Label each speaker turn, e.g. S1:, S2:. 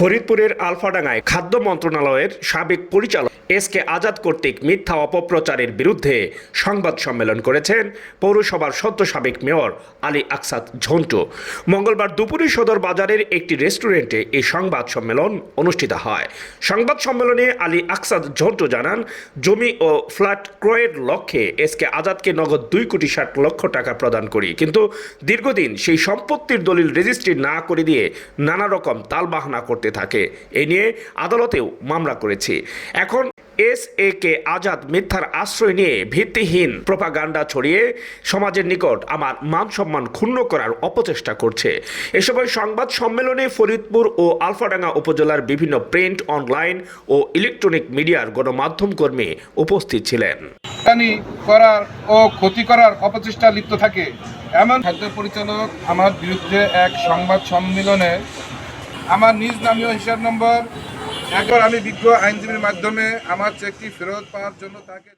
S1: ফরিদপুরের আলফাডাঙ্গায় খাদ্য মন্ত্রণালয়ের সাবেক পরিচালক এস.কে আজাদ কর্তৃক মিথ্যা অপপ্রচারের বিরুদ্ধে সংবাদ সম্মেলন করেছেন পৌরসভার সদ্য সাবেক মেয়র আলী আকসাদ ঝন্টু। মঙ্গলবার দুপুরে সদর বাজারের একটি রেস্টুরেন্টে এই সংবাদ সম্মেলন অনুষ্ঠিত হয়। সংবাদ সম্মেলনে আলী আকসাদ ঝন্টু জানান, জমি ও ফ্ল্যাট ক্রয়ের লক্ষ্যে এস.কে আজাদকে নগদ 2,60,00,000 টাকা প্রদান করি, কিন্তু দীর্ঘদিন সেই সম্পত্তির দলিল রেজিস্ট্রি না করে দিয়ে নানা রকম তালবাহানা করতে থাকে। এ নিয়ে আদালতেও মামলা করেছি। এখন এস.কে আজাদ মিথ্যার আশ্রয় নিয়ে ভিত্তিহীন প্রোপাগান্ডা ছড়িয়ে সমাজের নিকট আমার মান সম্মান ক্ষুণ্ণ করার অপচেষ্টা করছে। এ সময় সংবাদ সম্মেলনে ফরিদপুর ও আলফাডাঙ্গা উপজেলার বিভিন্ন প্রিন্ট, অনলাইন ও ইলেকট্রনিক মিডিয়ার গণমাধ্যম কর্মী উপস্থিত ছিলেন।
S2: করার ও ক্ষতি করার অপচেষ্টা লিপ্ত থাকে এমন খাদ্য পরিচালক আমার বিরুদ্ধে এক সংবাদ সম্মেলনে আমার নিজ নামীয় হিসাব নম্বর একবার আমি বিজ্ঞ আইনজীবীর মাধ্যমে আমার চেকটি ফেরত পাওয়ার জন্য তাকে